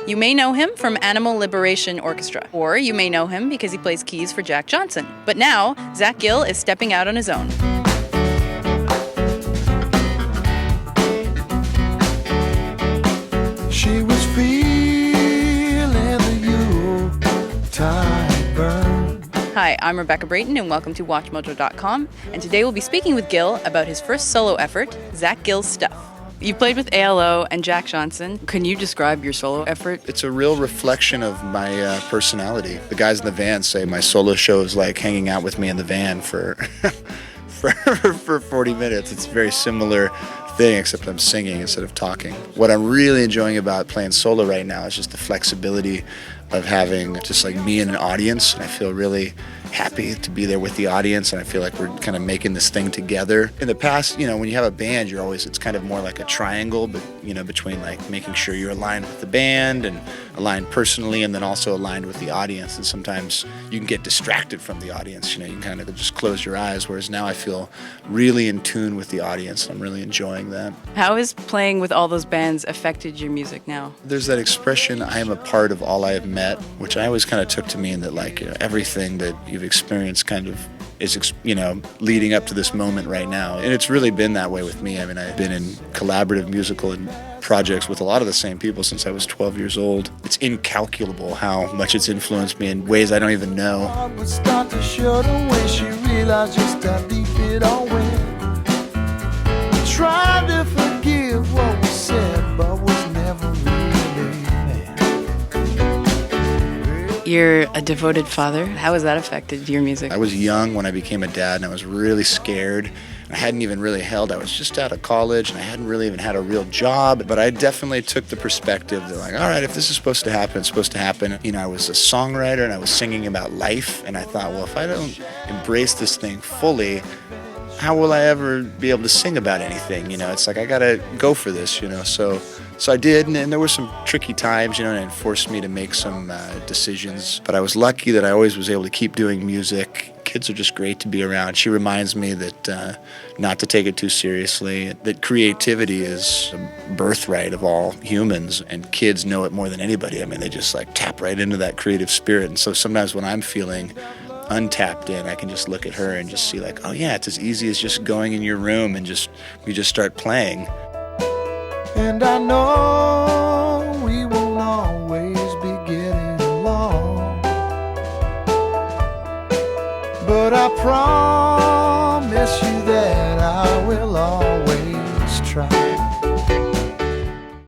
You may know him from Animal Liberation Orchestra, or you may know him because he plays keys for Jack Johnson. But now, Zach Gill is stepping out on his own. She was feeling the Yuletide burn. Hi, I'm Rebecca Brayton, and welcome to WatchMojo.com. And today we'll be speaking with Gill about his first solo effort, Zach Gill's Stuff. You played with ALO and Jack Johnson. Can you describe your solo effort? It's a real reflection of my personality. The guys in the van say my solo show is like hanging out with me in the van for for 40 minutes. It's a very similar thing, except I'm singing instead of talking. What I'm really enjoying about playing solo right now is just the flexibility of having just like me and an audience, and I feel really happy to be there with the audience, and I feel like we're kind of making this thing together. In the past, when you have a band, it's kind of more like a triangle, but between like making sure you're aligned with the band and aligned personally, and then also aligned with the audience. And sometimes you can get distracted from the audience. You can kind of just close your eyes, whereas now I feel really in tune with the audience. I'm really enjoying that. How has playing with all those bands affected your music now? There's that expression, I am a part of all I have met, which I always kind of took to mean that everything that you've experienced kind of is leading up to this moment right now. And it's really been that way with me. I mean, I've been in collaborative musical and projects with a lot of the same people since I was 12 years old. It's incalculable how much it's influenced me in ways I don't even know. Tried to forgive what was said, but was never really meant. You're a devoted father. How has that affected your music? I was young when I became a dad, and I was really scared. I hadn't even really I was just out of college, and I hadn't really even had a real job, but I definitely took the perspective that all right, if this is supposed to happen, it's supposed to happen. I was a songwriter, and I was singing about life, and I thought, well, if I don't embrace this thing fully, how will I ever be able to sing about anything? It's like I gotta go for this, So I did, and there were some tricky times, and it forced me to make some decisions. But I was lucky that I always was able to keep doing music. Kids are just great to be around. She reminds me that not to take it too seriously, that creativity is a birthright of all humans, and kids know it more than anybody. I mean, they just tap right into that creative spirit. And so sometimes when I'm feeling untapped in, I can just look at her and just see oh yeah, it's as easy as just going in your room and you just start playing. And I know we won't always be getting along, but I promise